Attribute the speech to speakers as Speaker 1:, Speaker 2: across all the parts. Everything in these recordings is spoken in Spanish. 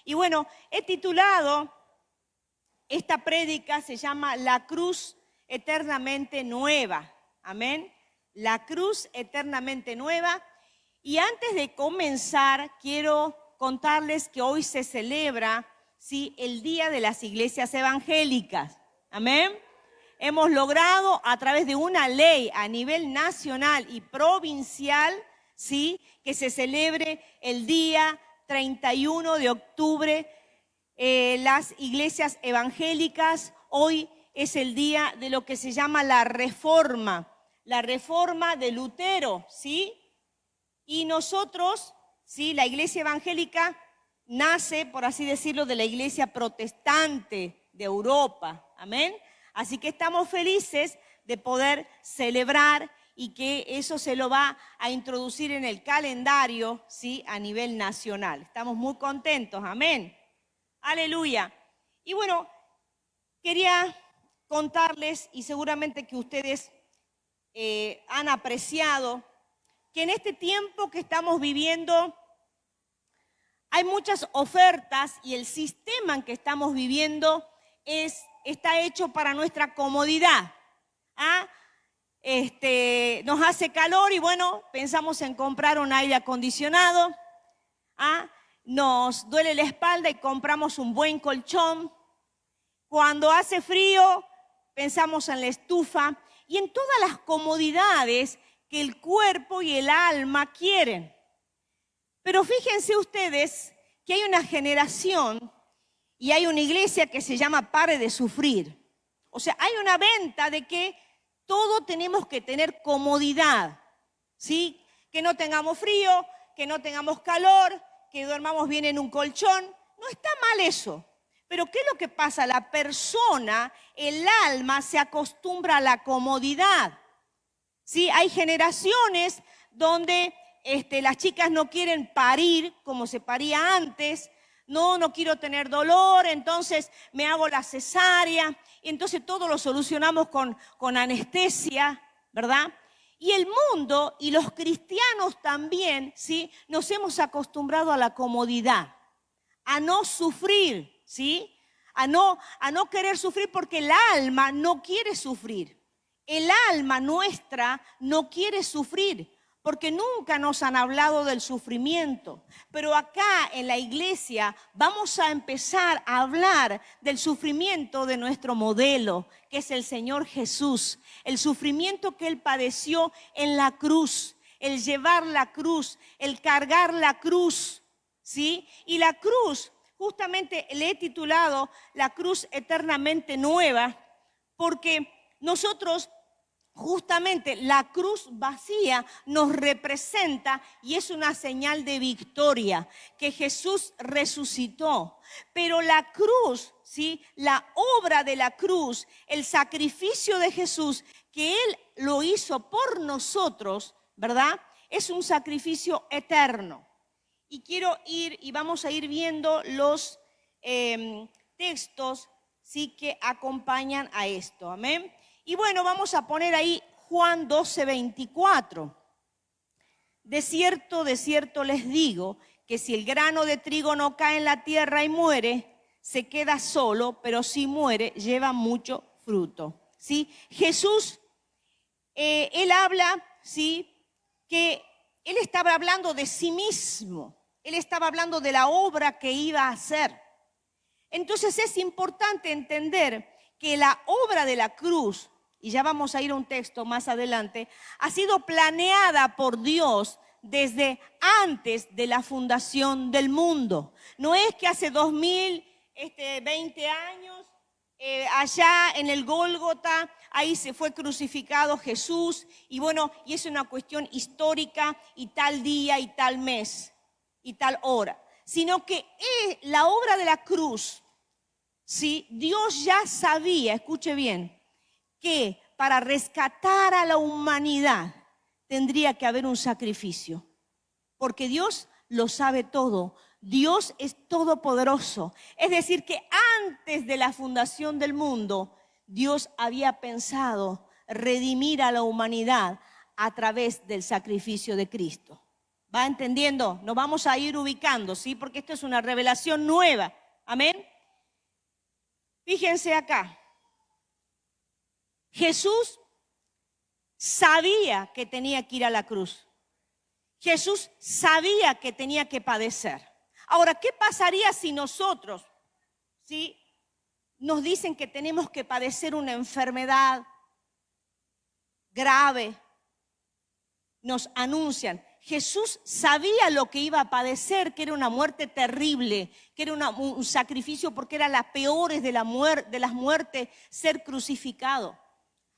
Speaker 1: Y bueno, he titulado esta prédica, se llama La Cruz Eternamente Nueva. Amén. La Cruz Eternamente Nueva. Y antes de comenzar, quiero contarles que hoy se celebra, ¿sí?, el Día de las Iglesias Evangélicas. Amén. Hemos logrado a través de una ley a nivel nacional y provincial, ¿sí?, que se celebre el día 31 de octubre las iglesias evangélicas. Hoy es el día de lo que se llama la reforma de Lutero, ¿sí? Y nosotros, ¿sí?, la iglesia evangélica nace, por así decirlo, de la iglesia protestante de Europa. Amén. Así que estamos felices de poder celebrar y que eso se lo va a introducir en el calendario, ¿sí?, a nivel nacional. Estamos muy contentos, amén. Aleluya. Y bueno, quería contarles, y seguramente que ustedes han apreciado, que en este tiempo que estamos viviendo hay muchas ofertas y el sistema en que estamos viviendo está hecho para nuestra comodidad. Nos hace calor y bueno, pensamos en comprar un aire acondicionado. Nos duele la espalda y compramos un buen colchón. Cuando hace frío, pensamos en la estufa y en todas las comodidades que el cuerpo y el alma quieren. Pero fíjense ustedes que hay una generación y hay una iglesia que se llama Pare de Sufrir. O sea, hay una venta de que todo tenemos que tener comodidad, ¿sí? Que no tengamos frío, que no tengamos calor, que duermamos bien en un colchón. No está mal eso. Pero ¿qué es lo que pasa? La persona, el alma, se acostumbra a la comodidad. ¿Sí? Hay generaciones donde las chicas no quieren parir como se paría antes. No quiero tener dolor, entonces me hago la cesárea. Y entonces todo lo solucionamos con anestesia, ¿verdad? Y el mundo y los cristianos también, ¿sí?, nos hemos acostumbrado a la comodidad, a no sufrir, ¿sí? A no querer sufrir porque el alma no quiere sufrir. El alma nuestra no quiere sufrir porque nunca nos han hablado del sufrimiento. Pero acá en la iglesia vamos a empezar a hablar del sufrimiento de nuestro modelo, que es el Señor Jesús. El sufrimiento que Él padeció en la cruz, el llevar la cruz, el cargar la cruz, ¿sí? Y la cruz, justamente le he titulado La Cruz Eternamente Nueva, porque nosotros, justamente la cruz vacía nos representa y es una señal de victoria, que Jesús resucitó. Pero la cruz, ¿sí?, la obra de la cruz, el sacrificio de Jesús, que Él lo hizo por nosotros, ¿verdad?, es un sacrificio eterno. Y quiero ir y vamos a ir viendo los textos, ¿sí?, que acompañan a esto. Amén. Y bueno, vamos a poner ahí Juan 12:24. De cierto les digo que si el grano de trigo no cae en la tierra y muere, se queda solo, pero si muere, lleva mucho fruto. ¿Sí? Jesús, Él habla, ¿sí?, que Él estaba hablando de sí mismo. Él estaba hablando de la obra que iba a hacer. Entonces es importante entender que la obra de la cruz, y ya vamos a ir a un texto más adelante, ha sido planeada por Dios desde antes de la fundación del mundo. No es que hace 2020 años, allá en el Gólgota, ahí se fue crucificado Jesús, y bueno, y es una cuestión histórica, y tal día, y tal mes, y tal hora. Sino que la obra de la cruz, ¿sí?, Dios ya sabía, escuche bien, que para rescatar a la humanidad tendría que haber un sacrificio, porque Dios lo sabe todo. Dios es todopoderoso. Es decir, que antes de la fundación del mundo, Dios había pensado redimir a la humanidad a través del sacrificio de Cristo, ¿Va entendiendo? Nos vamos a ir ubicando, ¿sí? Porque esto es una revelación nueva. Amén. Fíjense acá. Jesús sabía que tenía que ir a la cruz. Jesús sabía que tenía que padecer. Ahora, ¿qué pasaría si nosotros, ¿sí?, nos dicen que tenemos que padecer una enfermedad grave? Nos anuncian. Jesús sabía lo que iba a padecer, que era una muerte terrible, que era un sacrificio, porque era la peor de las muertes, ser crucificado.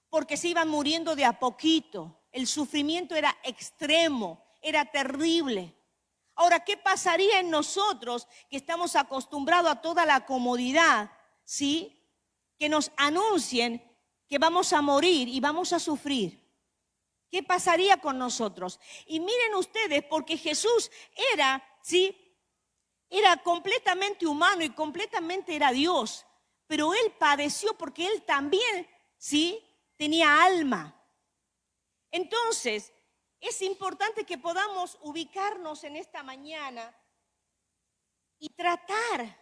Speaker 1: Porque se iban muriendo de a poquito. El sufrimiento era extremo, era terrible. Ahora, ¿qué pasaría en nosotros que estamos acostumbrados a toda la comodidad, ¿sí?, que nos anuncien que vamos a morir y vamos a sufrir? ¿Qué pasaría con nosotros? Y miren ustedes, porque Jesús era, ¿sí?, era completamente humano y completamente era Dios, pero Él padeció porque Él también, ¿sí?, tenía alma. Entonces, es importante que podamos ubicarnos en esta mañana y tratar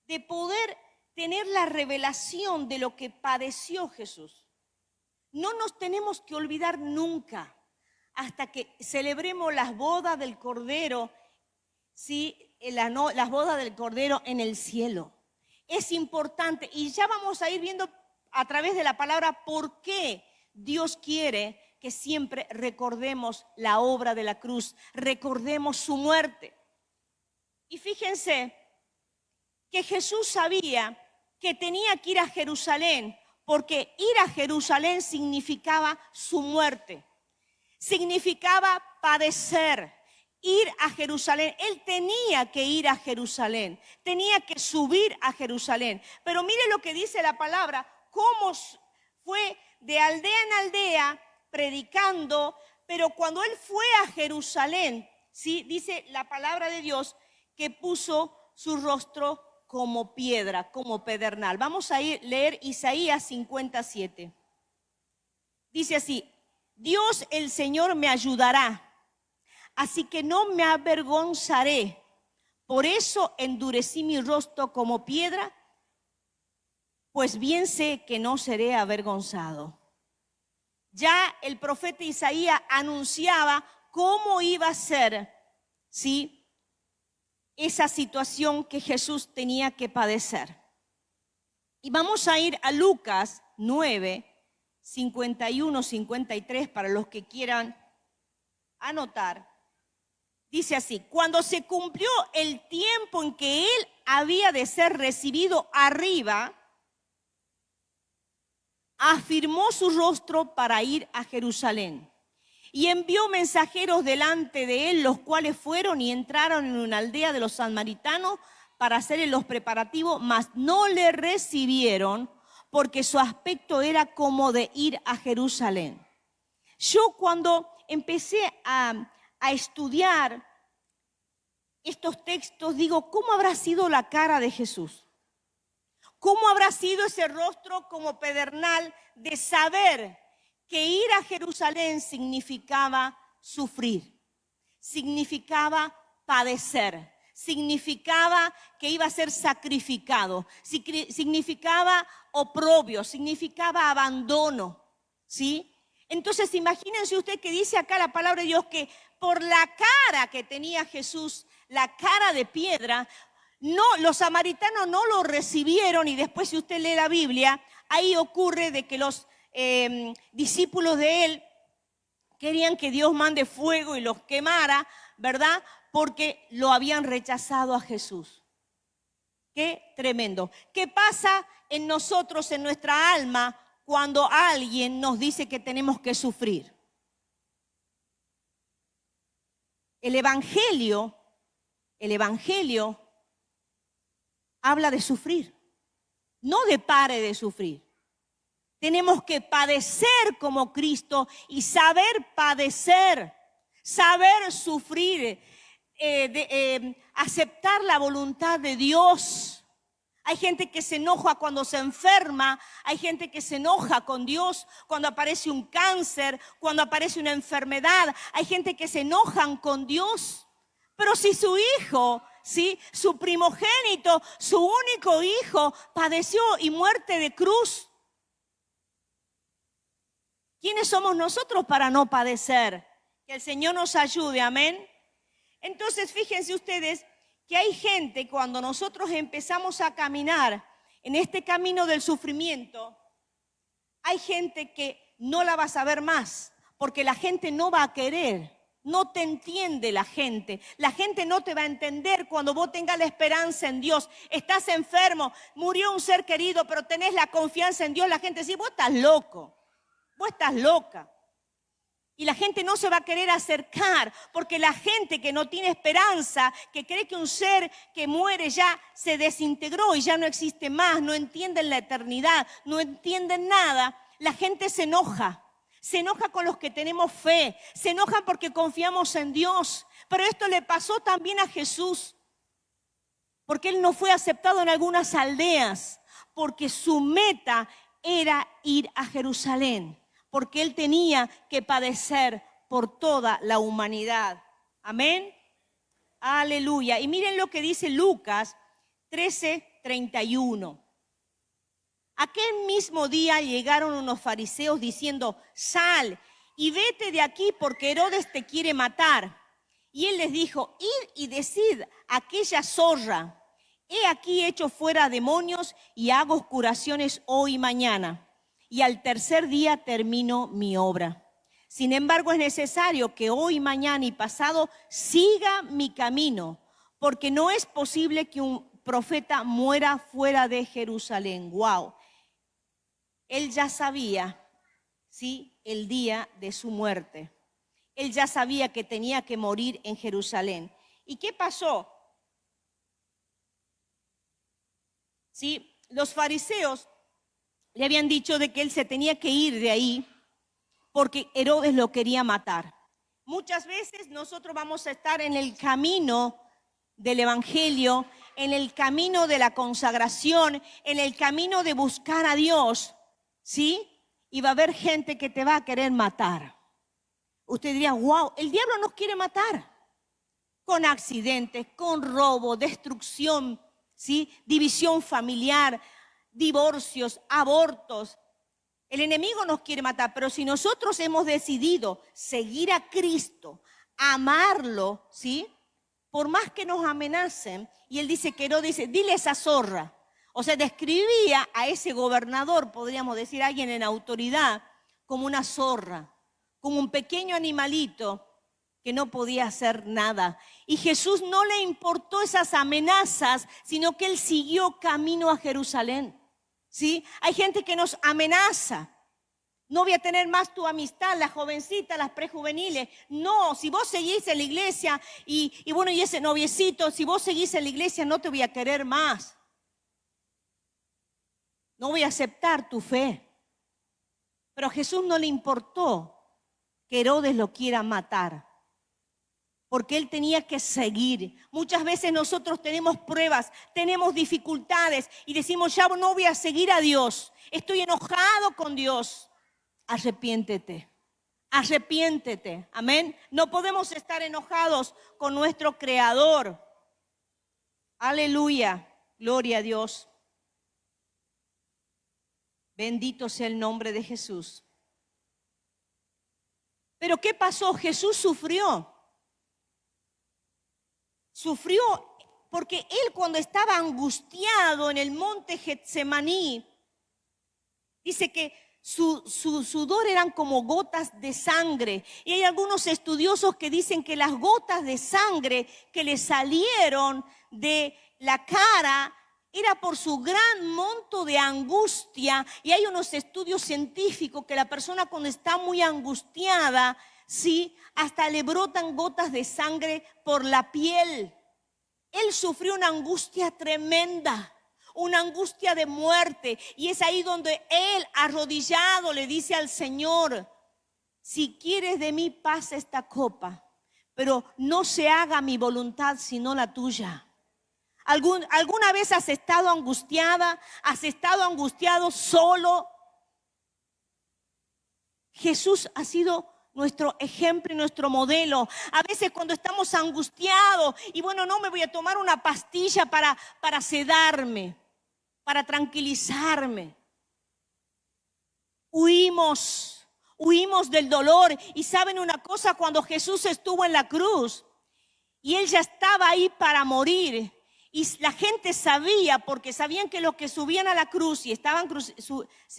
Speaker 1: de poder tener la revelación de lo que padeció Jesús. No nos tenemos que olvidar nunca hasta que celebremos las bodas del Cordero, ¿sí?, las bodas del Cordero en el cielo. Es importante, y ya vamos a ir viendo a través de la palabra por qué Dios quiere que siempre recordemos la obra de la cruz, recordemos su muerte. Y fíjense que Jesús sabía que tenía que ir a Jerusalén, porque ir a Jerusalén significaba su muerte, significaba padecer, ir a Jerusalén. Él tenía que ir a Jerusalén, tenía que subir a Jerusalén. Pero mire lo que dice la palabra, cómo fue de aldea en aldea predicando, pero cuando él fue a Jerusalén, ¿sí?, dice la palabra de Dios que puso su rostro como piedra, como pedernal. Vamos a leer Isaías 57. Dice así: Dios el Señor me ayudará, así que no me avergonzaré. Por eso endurecí mi rostro como piedra, pues bien sé que no seré avergonzado. Ya el profeta Isaías anunciaba cómo iba a ser, ¿sí?, esa situación que Jesús tenía que padecer. Y vamos a ir a Lucas 9, 51, 53, para los que quieran anotar. Dice así: cuando se cumplió el tiempo en que él había de ser recibido arriba, afirmó su rostro para ir a Jerusalén y envió mensajeros delante de él, los cuales fueron y entraron en una aldea de los samaritanos para hacerle los preparativos, mas no le recibieron porque su aspecto era como de ir a Jerusalén. Yo cuando empecé a estudiar estos textos, digo, ¿cómo habrá sido la cara de Jesús? ¿Cómo habrá sido ese rostro como pedernal de saber que ir a Jerusalén significaba sufrir, significaba padecer, significaba que iba a ser sacrificado, significaba oprobio, significaba abandono, ¿sí? Entonces imagínense usted que dice acá la palabra de Dios que por la cara que tenía Jesús, la cara de piedra, no, los samaritanos no lo recibieron. Y después, si usted lee la Biblia, ahí ocurre de que los discípulos de él querían que Dios mande fuego y los quemara, ¿verdad? Porque lo habían rechazado a Jesús. Qué tremendo. ¿Qué pasa en nosotros, en nuestra alma, cuando alguien nos dice que tenemos que sufrir? El Evangelio habla de sufrir, no de pare de sufrir. Tenemos que padecer como Cristo y saber padecer, saber sufrir, aceptar la voluntad de Dios. Hay gente que se enoja cuando se enferma, hay gente que se enoja con Dios cuando aparece un cáncer, cuando aparece una enfermedad. Hay gente que se enojan con Dios. Pero si su hijo, ¿sí?, su primogénito, su único hijo, padeció y muerte de cruz, ¿quiénes somos nosotros para no padecer? Que el Señor nos ayude, amén. Entonces, fíjense ustedes que hay gente, cuando nosotros empezamos a caminar en este camino del sufrimiento, hay gente que no la vas a ver más, porque la gente no va a querer, no te entiende la gente no te va a entender cuando vos tengas la esperanza en Dios. Estás enfermo, murió un ser querido, pero tenés la confianza en Dios, la gente dice, vos estás loco, vos estás loca. Y la gente no se va a querer acercar, porque la gente que no tiene esperanza, que cree que un ser que muere ya se desintegró y ya no existe más, no entienden la eternidad, no entienden nada, la gente se enoja con los que tenemos fe, se enoja porque confiamos en Dios. Pero esto le pasó también a Jesús, porque Él no fue aceptado en algunas aldeas, porque su meta era ir a Jerusalén, porque Él tenía que padecer por toda la humanidad. Amén. Aleluya. Y miren lo que dice Lucas 13:31. Aquel mismo día llegaron unos fariseos diciendo, sal y vete de aquí porque Herodes te quiere matar. Y él les dijo, id y decid a aquella zorra, he aquí hecho fuera demonios y hago curaciones hoy y mañana. Y al tercer día termino mi obra. Sin embargo, es necesario que hoy, mañana y pasado siga mi camino, porque no es posible que un profeta muera fuera de Jerusalén. Wow. Él ya sabía, ¿sí?, el día de su muerte. Él ya sabía que tenía que morir en Jerusalén. ¿Y qué pasó? ¿Sí? Los fariseos le habían dicho de que él se tenía que ir de ahí porque Herodes lo quería matar. Muchas veces nosotros vamos a estar en el camino del evangelio, en el camino de la consagración, en el camino de buscar a Dios, ¿sí? Y va a haber gente que te va a querer matar. Usted diría, wow, el diablo nos quiere matar. Con accidentes, con robo, destrucción, ¿sí?, división familiar, divorcios, abortos. El enemigo nos quiere matar, pero si nosotros hemos decidido seguir a Cristo, amarlo, ¿sí?, por más que nos amenacen, y él dice que no, dice, dile a esa zorra. O sea, describía a ese gobernador, podríamos decir, alguien en autoridad, como una zorra, como un pequeño animalito que no podía hacer nada. Y Jesús no le importó esas amenazas, sino que él siguió camino a Jerusalén. ¿Sí? Hay gente que nos amenaza. No voy a tener más tu amistad, las jovencitas, las prejuveniles. No, si vos seguís en la iglesia y bueno, y ese noviecito, si vos seguís en la iglesia no te voy a querer más. No voy a aceptar tu fe. Pero a Jesús no le importó que Herodes lo quiera matar, porque él tenía que seguir. Muchas veces nosotros tenemos pruebas, tenemos dificultades y decimos, ya no voy a seguir a Dios. Estoy enojado con Dios. Arrepiéntete, arrepiéntete. Amén. No podemos estar enojados con nuestro Creador. Aleluya, gloria a Dios. Bendito sea el nombre de Jesús. Pero ¿qué pasó? Jesús sufrió. Sufrió porque él, cuando estaba angustiado en el monte Getsemaní, dice que su sudor eran como gotas de sangre. Y hay algunos estudiosos que dicen que las gotas de sangre que le salieron de la cara era por su gran monto de angustia. Y hay unos estudios científicos que la persona, cuando está muy angustiada, sí, hasta le brotan gotas de sangre por la piel. Él sufrió una angustia tremenda, una angustia de muerte. Y es ahí donde él, arrodillado, le dice al Señor, si quieres de mí, pasa esta copa, pero no se haga mi voluntad sino la tuya. ¿Alguna vez has estado angustiada? ¿Has estado angustiado solo? Jesús ha sido nuestro ejemplo y nuestro modelo. A veces cuando estamos angustiados y bueno, no me voy a tomar una pastilla para sedarme, para tranquilizarme. Huimos del dolor. Y saben una cosa, cuando Jesús estuvo en la cruz y Él ya estaba ahí para morir, y la gente sabía, porque sabían que los que subían a la cruz y estaban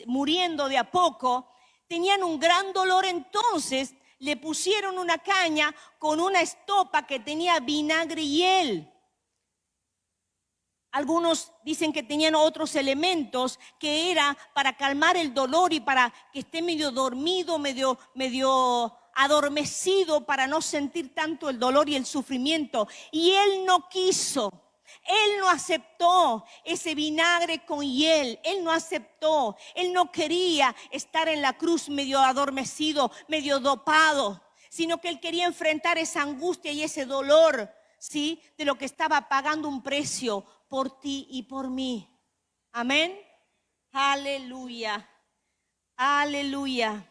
Speaker 1: muriendo de a poco, tenían un gran dolor. Entonces le pusieron una caña con una estopa que tenía vinagre y hiel. Algunos dicen que tenían otros elementos que era para calmar el dolor y para que esté medio dormido, medio adormecido, para no sentir tanto el dolor y el sufrimiento. Y Él no quiso. Él no aceptó ese vinagre con hiel. Él no aceptó. Él no quería estar en la cruz medio adormecido, medio dopado, sino que Él quería enfrentar esa angustia y ese dolor, ¿sí?, de lo que estaba pagando un precio por ti y por mí. Amén. Aleluya. Aleluya.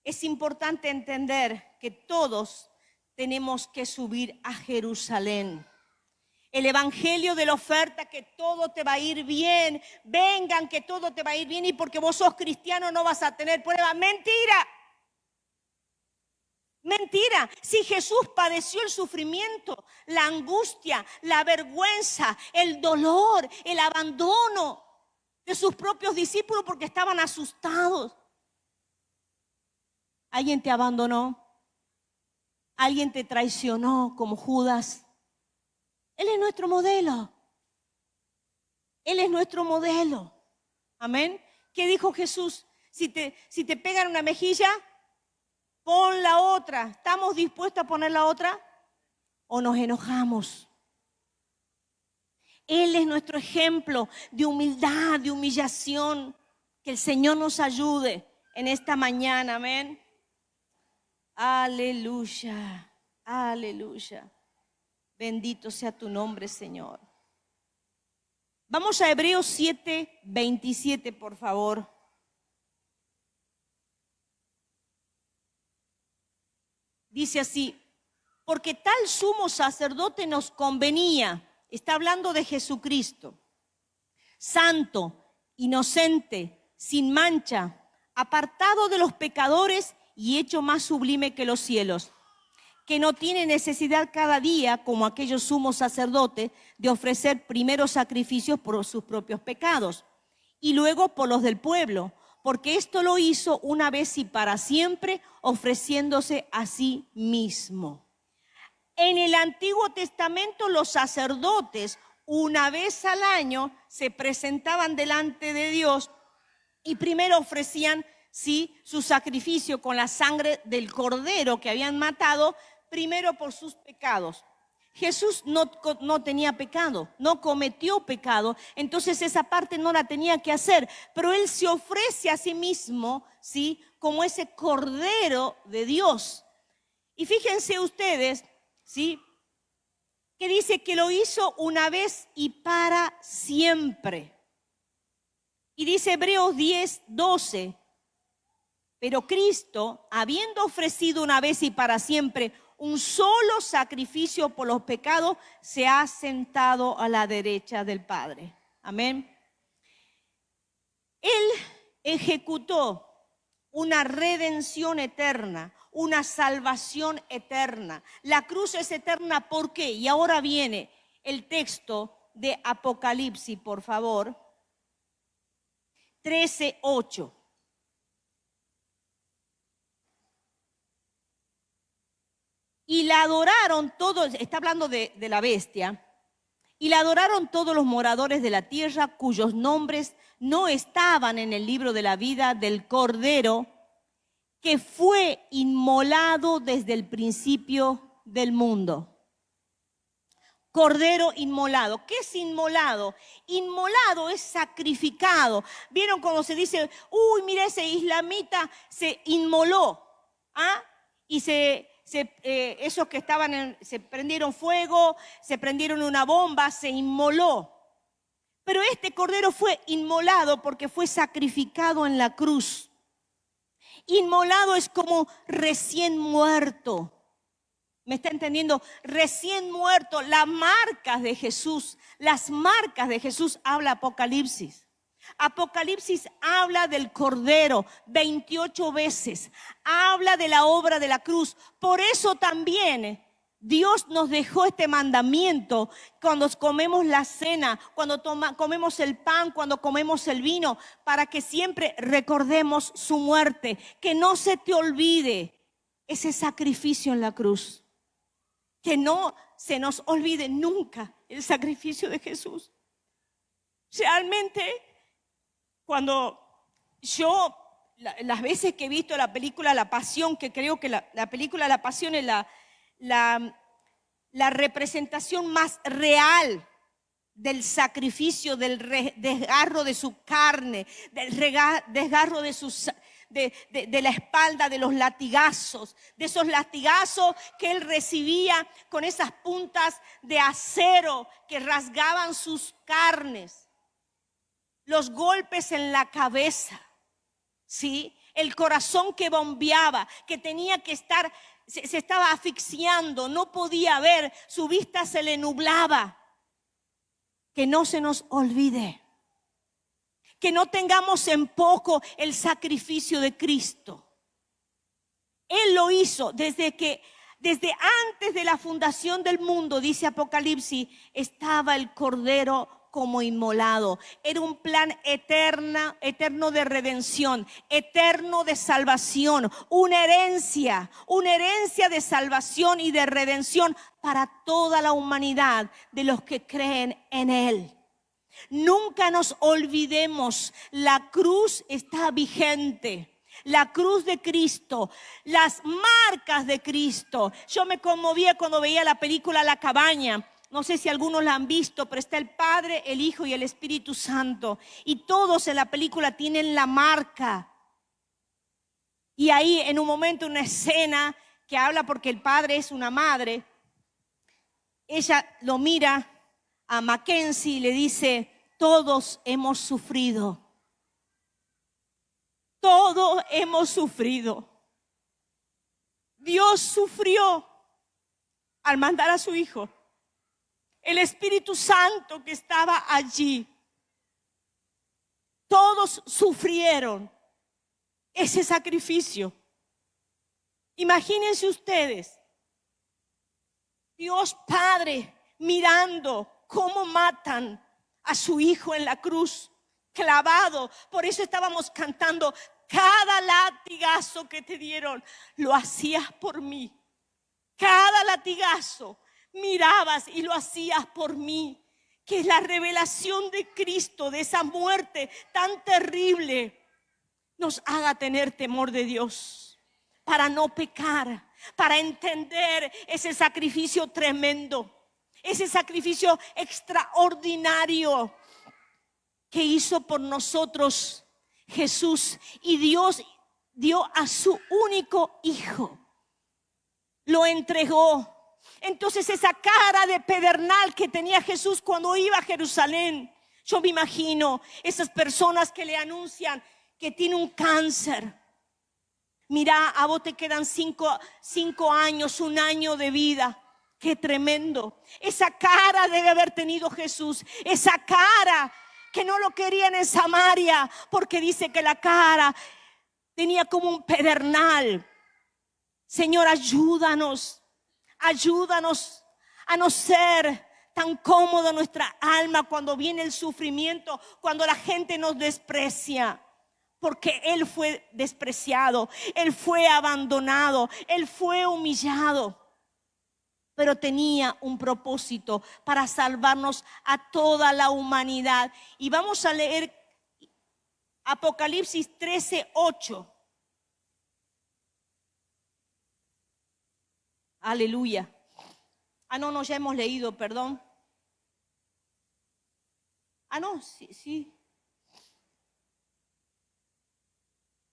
Speaker 1: Es importante entender que todos tenemos que subir a Jerusalén. El evangelio de la oferta, que todo te va a ir bien. Vengan, que todo te va a ir bien, y porque vos sos cristiano no vas a tener pruebas. Mentira. Mentira. Si Jesús padeció el sufrimiento, la angustia, la vergüenza, el dolor, el abandono de sus propios discípulos porque estaban asustados. ¿Alguien te abandonó? ¿Alguien te traicionó como Judas? Él es nuestro modelo. Él es nuestro modelo. Amén. ¿Qué dijo Jesús? Si te pegan una mejilla, pon la otra. ¿Estamos dispuestos a poner la otra? ¿O nos enojamos? Él es nuestro ejemplo de humildad, de humillación. Que el Señor nos ayude en esta mañana. Amén. Aleluya. Aleluya. Bendito sea tu nombre, Señor. Vamos a Hebreos 7:27, por favor. Dice así: porque tal sumo sacerdote nos convenía. Está hablando de Jesucristo. Santo, inocente, sin mancha, apartado de los pecadores y hecho más sublime que los cielos, que no tiene necesidad cada día, como aquellos sumos sacerdotes, de ofrecer primero sacrificios por sus propios pecados y luego por los del pueblo, porque esto lo hizo una vez y para siempre, ofreciéndose a sí mismo. En el Antiguo Testamento los sacerdotes una vez al año se presentaban delante de Dios y primero ofrecían, sí, su sacrificio con la sangre del cordero que habían matado, primero por sus pecados. Jesús no tenía pecado, no cometió pecado, entonces esa parte no la tenía que hacer, pero Él se ofrece a sí mismo, ¿sí?, como ese cordero de Dios. Y fíjense ustedes, ¿sí?, que dice que lo hizo una vez y para siempre. Y dice Hebreos 10:12, pero Cristo, habiendo ofrecido una vez y para siempre un solo sacrificio por los pecados, se ha sentado a la derecha del Padre. Amén. Él ejecutó una redención eterna, una salvación eterna. La cruz es eterna, ¿por qué? Y ahora viene el texto de Apocalipsis, por favor. 13:8. Y la adoraron todos, está hablando de la bestia, y la adoraron todos los moradores de la tierra cuyos nombres no estaban en el libro de la vida del Cordero, que fue inmolado desde el principio del mundo. Cordero inmolado. ¿Qué es inmolado? Inmolado es sacrificado. ¿Vieron cuando se dice, uy, mira, ese islamita se inmoló? ¿Ah? Y se esos que se prendieron fuego, se prendieron una bomba, se inmoló. Pero este cordero fue inmolado porque fue sacrificado en la cruz. Inmolado es como recién muerto. ¿Me está entendiendo? Recién muerto. Las marcas de Jesús habla Apocalipsis. Apocalipsis habla del Cordero 28 veces. Habla de la obra de la cruz. Por eso también Dios nos dejó este mandamiento cuando comemos la cena, cuando comemos el pan, cuando comemos el vino, para que siempre recordemos su muerte. Que no se te olvide ese sacrificio en la cruz. Que no se nos olvide nunca el sacrificio de Jesús. Realmente, cuando las veces que he visto la película La Pasión, que creo que la película La Pasión es la representación más real del sacrificio, del desgarro de su carne, del desgarro de la espalda, de los latigazos, de esos latigazos que él recibía con esas puntas de acero que rasgaban sus carnes, los golpes en la cabeza, ¿sí? El corazón que bombeaba, que tenía que estar, se estaba asfixiando, no podía ver, su vista se le nublaba. Que no se nos olvide, que no tengamos en poco el sacrificio de Cristo. Él lo hizo desde antes de la fundación del mundo, dice Apocalipsis, estaba el Cordero como inmolado. Era un plan eterno de redención, eterno de salvación, una herencia de salvación y de redención para toda la humanidad de los que creen en Él. Nunca nos olvidemos, la cruz está vigente. La cruz de Cristo, las marcas de Cristo. Yo me conmovía cuando veía la película La Cabaña. No sé si algunos la han visto, pero está el Padre, el Hijo y el Espíritu Santo. Y todos en la película tienen la marca. Y ahí en un momento una escena que habla porque el padre es una madre. Ella lo mira a Mackenzie y le dice, todos hemos sufrido. Todos hemos sufrido. Dios sufrió al mandar a su Hijo. El Espíritu Santo que estaba allí. Todos sufrieron ese sacrificio. Imagínense ustedes, Dios Padre mirando cómo matan a su Hijo en la cruz, clavado. Por eso estábamos cantando, cada latigazo que te dieron, lo hacías por mí. Cada latigazo mirabas y lo hacías por mí. Que es la revelación de Cristo, de esa muerte tan terrible, nos haga tener temor de Dios, para no pecar, para entender ese sacrificio tremendo, ese sacrificio extraordinario que hizo por nosotros Jesús. Y Dios dio a su único Hijo, lo entregó. Entonces esa cara de pedernal que tenía Jesús cuando iba a Jerusalén, yo me imagino esas personas que le anuncian que tiene un cáncer. Mira, a vos te quedan 5 años, 1 año de vida. Qué tremendo. Esa cara debe haber tenido Jesús. Esa cara que no lo querían en Samaria, porque dice que la cara tenía como un pedernal. Señor, ayúdanos a no ser tan cómodo nuestra alma cuando viene el sufrimiento, cuando la gente nos desprecia. Porque Él fue despreciado, Él fue abandonado, Él fue humillado. Pero tenía un propósito para salvarnos a toda la humanidad. Y vamos a leer Apocalipsis 13:8. Aleluya. No, ya hemos leído, perdón. No, sí.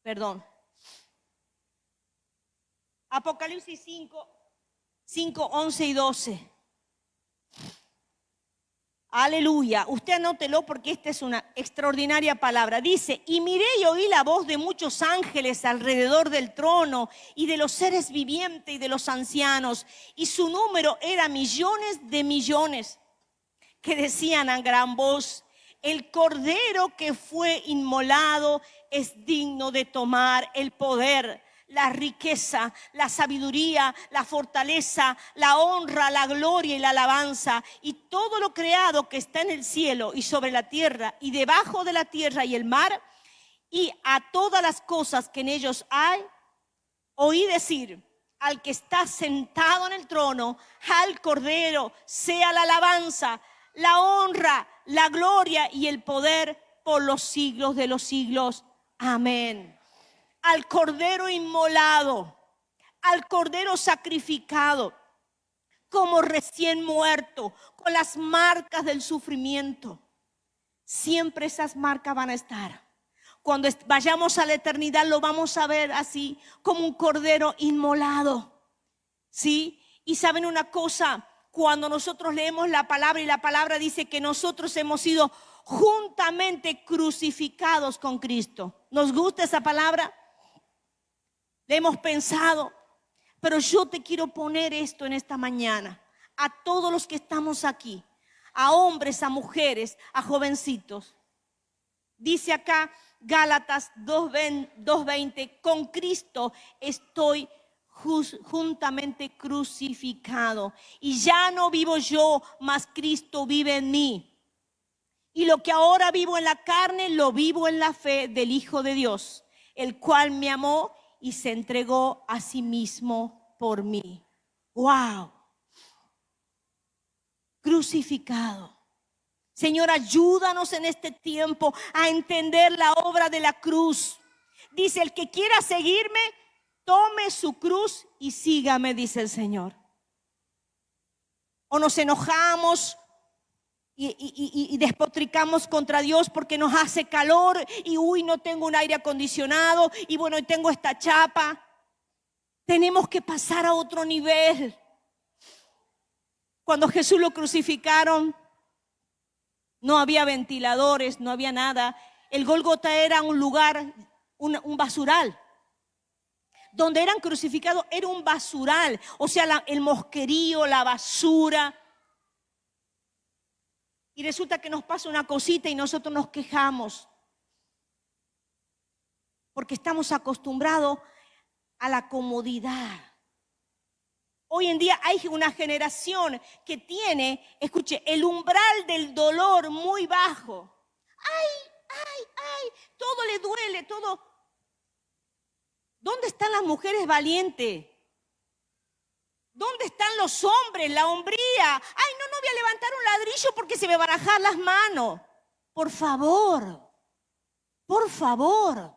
Speaker 1: Perdón. Apocalipsis 5, 11 y 12. Aleluya. Usted anótelo porque esta es una extraordinaria palabra. Dice, y miré y oí la voz de muchos ángeles alrededor del trono y de los seres vivientes y de los ancianos. Y su número era millones de millones, que decían a gran voz, el cordero que fue inmolado es digno de tomar el poder, la riqueza, la sabiduría, la fortaleza, la honra, la gloria y la alabanza, y todo lo creado que está en el cielo y sobre la tierra y debajo de la tierra y el mar, y a todas las cosas que en ellos hay. Oí decir al que está sentado en el trono, al Cordero, sea la alabanza, la honra, la gloria y el poder por los siglos de los siglos. Amén. Al Cordero inmolado, al Cordero sacrificado, como recién muerto, con las marcas del sufrimiento. Siempre esas marcas van a estar. Cuando vayamos a la eternidad lo vamos a ver así, como un Cordero inmolado. ¿Sí? Y saben una cosa, cuando nosotros leemos la palabra y la palabra dice que nosotros hemos sido juntamente crucificados con Cristo. ¿Nos gusta esa palabra? Le hemos pensado, pero yo te quiero poner esto en esta mañana, a todos los que estamos aquí, a hombres, a mujeres, a jovencitos. Dice acá Gálatas 2:20, con Cristo estoy juntamente crucificado, y ya no vivo yo, mas Cristo vive en mí. Y lo que ahora vivo en la carne, lo vivo en la fe del Hijo de Dios, el cual me amó y se entregó a sí mismo por mí. ¡Wow! Crucificado. Señor, ayúdanos en este tiempo a entender la obra de la cruz. Dice, el que quiera seguirme, tome su cruz y sígame, dice el Señor. O nos enojamos y despotricamos contra Dios porque nos hace calor y no tengo un aire acondicionado y bueno, tengo esta chapa. Tenemos que pasar a otro nivel. Cuando Jesús lo crucificaron, no había ventiladores, no había nada. El Gólgota era un lugar, un basural. Donde eran crucificados era un basural, o sea, el mosquerío, la basura. Y resulta que nos pasa una cosita y nosotros nos quejamos. Porque estamos acostumbrados a la comodidad. Hoy en día hay una generación que tiene, escuche, el umbral del dolor muy bajo. Ay, todo le duele, todo. ¿Dónde están las mujeres valientes? ¿Dónde están los hombres, la hombría? Ay, no voy a levantar un ladrillo porque se me van a bajar las manos. Por favor, por favor.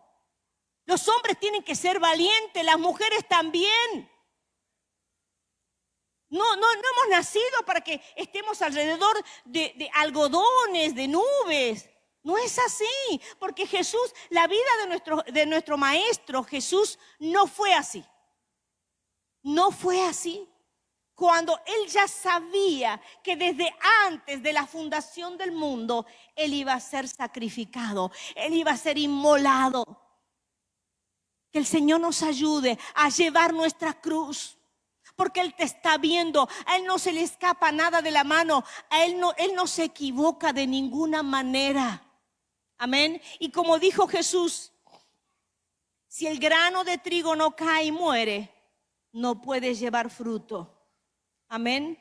Speaker 1: Los hombres tienen que ser valientes, las mujeres también. No hemos nacido para que estemos alrededor de algodones, de nubes. No es así, porque Jesús, la vida de nuestro maestro Jesús no fue así. No fue así. Cuando él ya sabía que desde antes de la fundación del mundo, él iba a ser sacrificado, él iba a ser inmolado. Que el Señor nos ayude a llevar nuestra cruz. Porque Él te está viendo, a Él no se le escapa nada de la mano, Él no se equivoca de ninguna manera. Amén. Y como dijo Jesús, si el grano de trigo no cae y muere, no puede llevar fruto. Amén.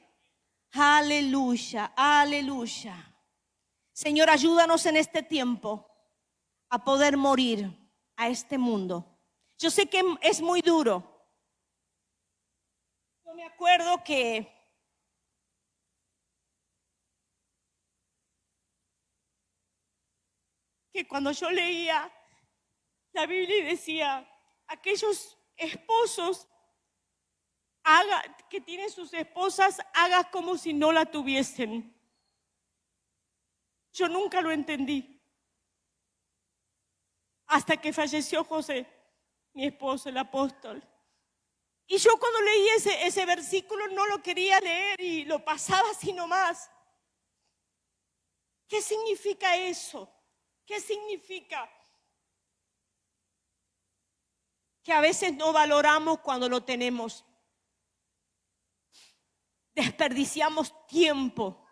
Speaker 1: Aleluya, aleluya. Señor, ayúdanos en este tiempo a poder morir a este mundo. Yo sé que es muy duro. Yo me acuerdo que cuando yo leía la Biblia y decía, aquellos esposos que tienen sus esposas, haga como si no la tuviesen. Yo nunca lo entendí. Hasta que falleció José, mi esposo, el apóstol. Y yo cuando leí ese versículo no lo quería leer y lo pasaba así nomás. ¿Qué significa eso? ¿Qué significa? Que a veces no valoramos cuando lo tenemos. Desperdiciamos tiempo,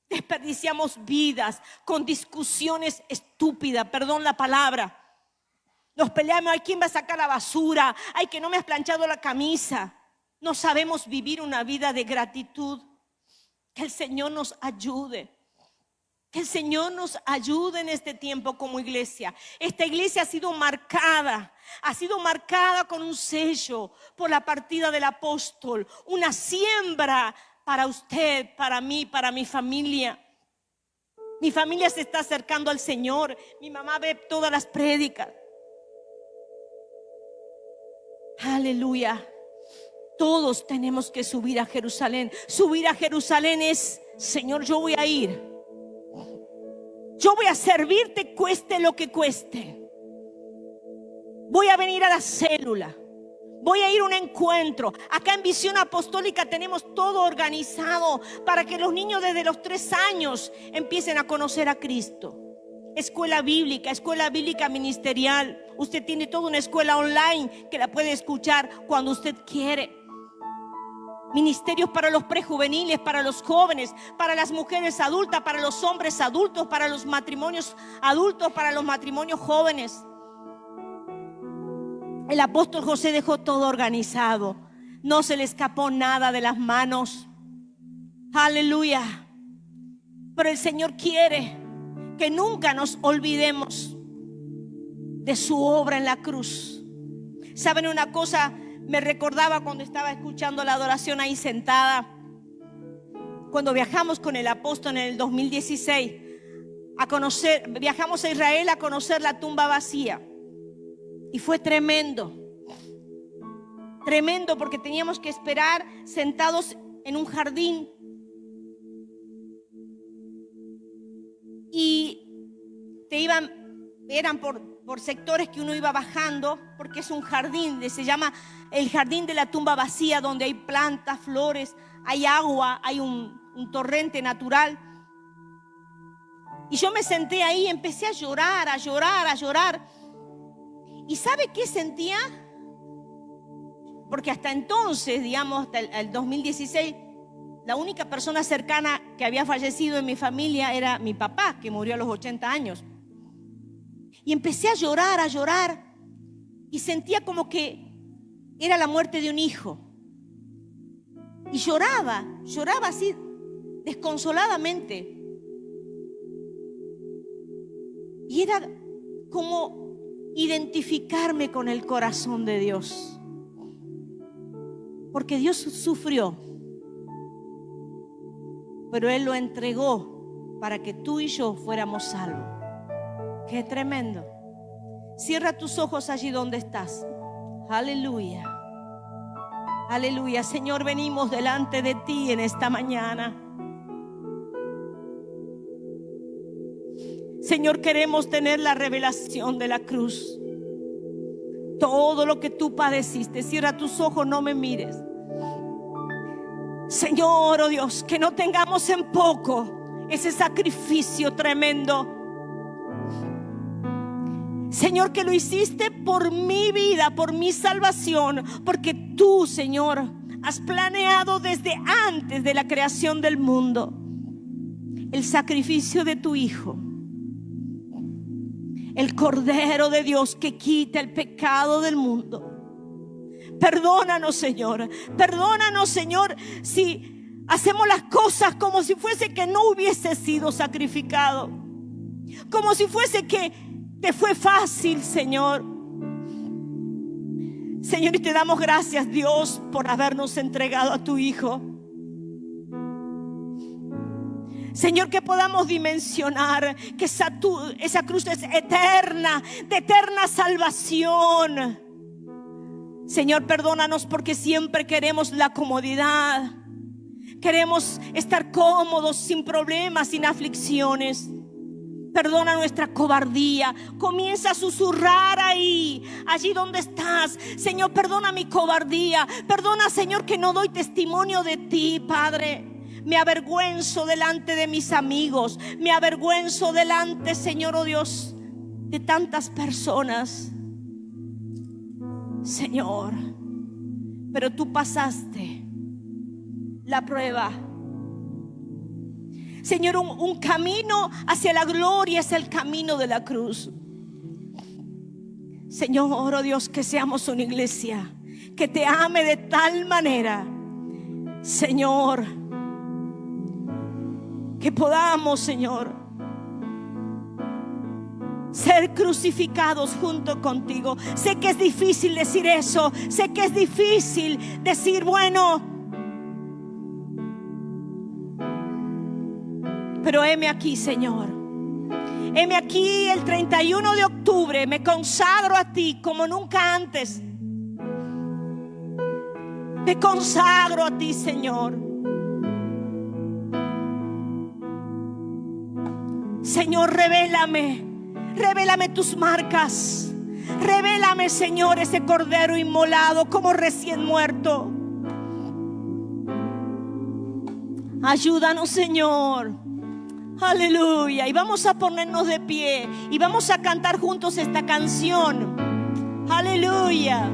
Speaker 1: desperdiciamos vidas con discusiones estúpidas, perdón la palabra. Nos peleamos, ay, ¿quién va a sacar la basura? Ay, que no me has planchado la camisa. No sabemos vivir una vida de gratitud. Que el Señor nos ayude. Que el Señor nos ayude en este tiempo como iglesia. Esta iglesia ha sido marcada con un sello por la partida del apóstol. Una siembra para usted, para mí, para mi familia. Mi familia se está acercando al Señor. Mi mamá ve todas las prédicas. Aleluya. Todos tenemos que subir a Jerusalén. Subir a Jerusalén es, Señor, yo voy a ir. Yo voy a servirte cueste lo que cueste. Voy a venir a la célula. Voy a ir a un encuentro. Acá en Visión Apostólica tenemos todo organizado para que los niños desde los 3 años empiecen a conocer a Cristo. Escuela bíblica ministerial. Usted tiene toda una escuela online que la puede escuchar cuando usted quiere. Ministerios para los prejuveniles, para los jóvenes, para las mujeres adultas, para los hombres adultos, para los matrimonios adultos, para los matrimonios jóvenes. El apóstol José dejó todo organizado. No se le escapó nada de las manos. Aleluya. Pero el Señor quiere que nunca nos olvidemos de su obra en la cruz. ¿Saben una cosa? Me recordaba cuando estaba escuchando la adoración ahí sentada, cuando viajamos con el apóstol en el 2016 viajamos a Israel a conocer la tumba vacía. Y fue tremendo porque teníamos que esperar sentados en un jardín. Y eran por sectores que uno iba bajando, porque es un jardín, se llama el jardín de la tumba vacía, donde hay plantas, flores, hay agua, hay un torrente natural. Y yo me senté ahí y empecé a llorar. ¿Y sabe qué sentía? Porque hasta entonces, digamos, hasta el 2016, la única persona cercana que había fallecido en mi familia era mi papá, que murió a los 80 años. Y empecé a llorar y sentía como que era la muerte de un hijo. Y lloraba así desconsoladamente. Y era como identificarme con el corazón de Dios. Porque Dios sufrió, pero Él lo entregó para que tú y yo fuéramos salvos. Qué tremendo. Cierra tus ojos allí donde estás. Aleluya. Aleluya. Señor, venimos delante de ti en esta mañana. Señor, queremos tener la revelación de la cruz. Todo lo que tú padeciste. Cierra tus ojos, no me mires. Señor, oh Dios, que no tengamos en poco ese sacrificio tremendo. Señor, que lo hiciste por mi vida, por mi salvación, porque tú, Señor, has planeado desde antes de la creación del mundo el sacrificio de tu Hijo, el Cordero de Dios que quita el pecado del mundo. Perdónanos, Señor. Perdónanos, Señor, si hacemos las cosas como si fuese que no hubiese sido sacrificado, como si fuese que te fue fácil, Señor. Señor, y te damos gracias, Dios, por habernos entregado a tu Hijo. Señor, que podamos dimensionar que esa cruz es eterna, de eterna salvación. Señor, perdónanos porque siempre queremos la comodidad. Queremos estar cómodos, sin problemas, sin aflicciones. Perdona nuestra cobardía. Comienza a susurrar ahí, allí donde estás. Señor, perdona mi cobardía. Perdona, Señor, que no doy testimonio de ti, Padre. Me avergüenzo delante de mis amigos. Me avergüenzo delante, Señor, oh Dios, de tantas personas. Señor, pero tú pasaste la prueba. Señor, un camino hacia la gloria es el camino de la cruz. Señor, oh Dios, que seamos una iglesia que te ame de tal manera, Señor, que podamos, Señor, ser crucificados junto contigo. Sé que es difícil decir eso. Sé que es difícil decir, bueno, pero heme aquí, Señor. Heme aquí el 31 de octubre. Me consagro a ti como nunca antes. Me consagro a ti, Señor. Señor, revélame tus marcas. Revélame, Señor, ese cordero inmolado como recién muerto. Ayúdanos, Señor. Aleluya. Y vamos a ponernos de pie y vamos a cantar juntos esta canción. Aleluya.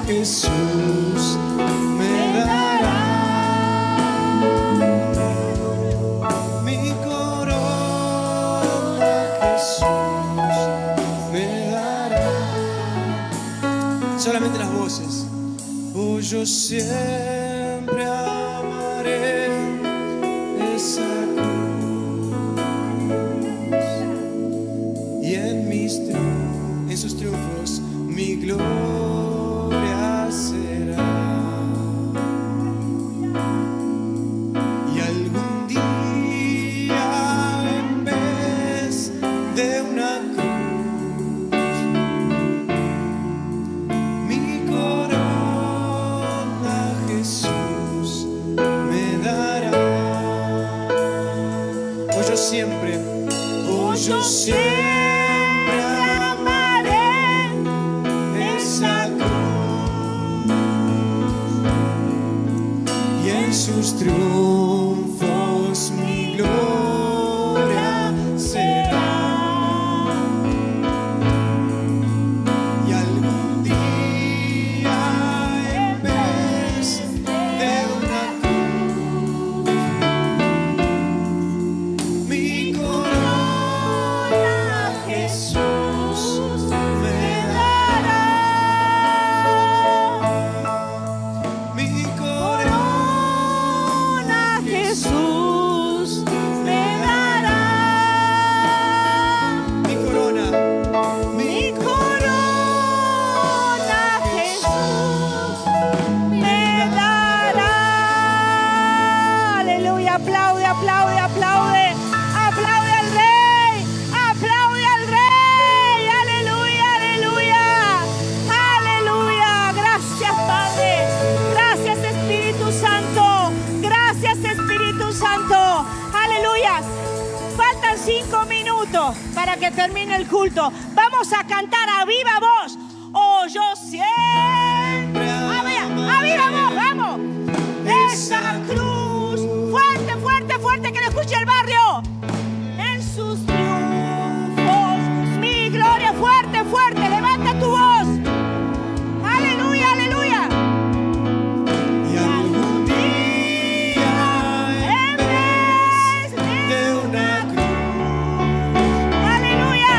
Speaker 2: Jesús me yo siempre amaré esa cruz. Y en sus triunfos mi gloria será. Y algún día, en vez de una cruz, mi corona Jesús me dará. Hoy yo siempre
Speaker 1: amaré
Speaker 2: esa cruz. Y en sus triunfos mi gloria será. Y algún día, en vez de una cruz, mi corona Jesús me dará. Mi
Speaker 1: corona Jesús me dará.
Speaker 2: Mi corona
Speaker 1: Jesús me dará. Aleluya, aplaude, aplaude, aplaude. Aplaude al Rey, aplaude al Rey. Aleluya, aleluya, aleluya. Gracias, Padre. Gracias, Espíritu Santo. Gracias, Espíritu Santo. Aleluya. Faltan 5 minutos para que termine el culto. Vamos a cantar a viva voz. Oh, yo siempre. A viva voz, vamos. Esa cruz. Fuerte, fuerte, fuerte, que lo escuche el barrio. En sus triunfos, mi gloria. Fuerte, fuerte, levanta tu voz. Aleluya, aleluya.
Speaker 2: y algún día, en vez de una cruz,
Speaker 1: Aleluya.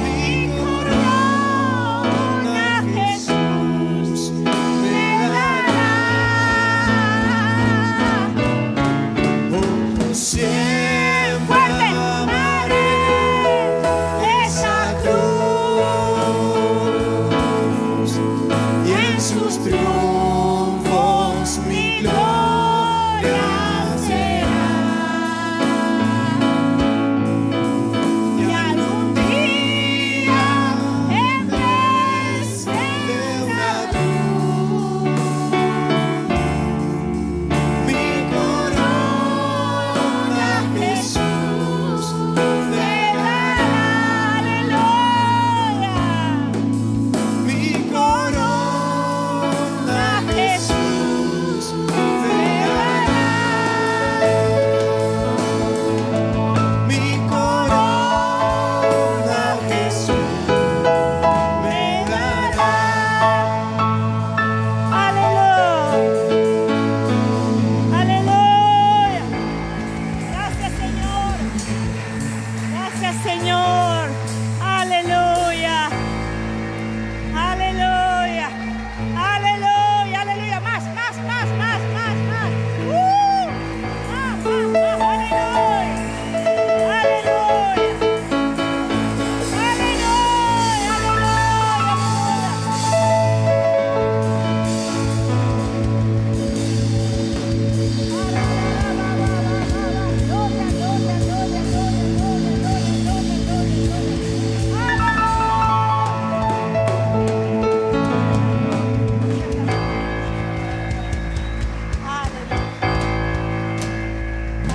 Speaker 2: mi corona Jesús me dará. Oh, siempre
Speaker 1: Fuerte.
Speaker 2: amaré esa cruz. Y en sus triunfos mi gloria será. Y algún día, en vez de una cruz, mi corona Jesús me dará.
Speaker 1: Aleluya.
Speaker 2: Mi corona Jesús me dará. Mi corona Jesús me dará.
Speaker 1: Aleluya. Aleluya. Gracias, Señor. Gracias, Señor. Aleluya. Aleluya. Aleluya. Aleluya. Más, más, más, más, más, más. Más, más, más. Aleluya. Aleluya.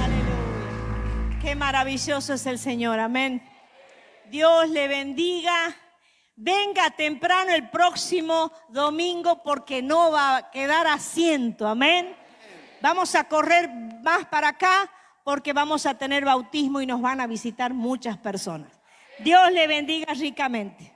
Speaker 1: Aleluya. Qué maravilloso es el Señor, amén. Dios le bendiga. Venga temprano el próximo domingo porque no va a quedar asiento, amén. Vamos a correr más para acá porque vamos a tener bautismo y nos van a visitar muchas personas. Dios le bendiga ricamente.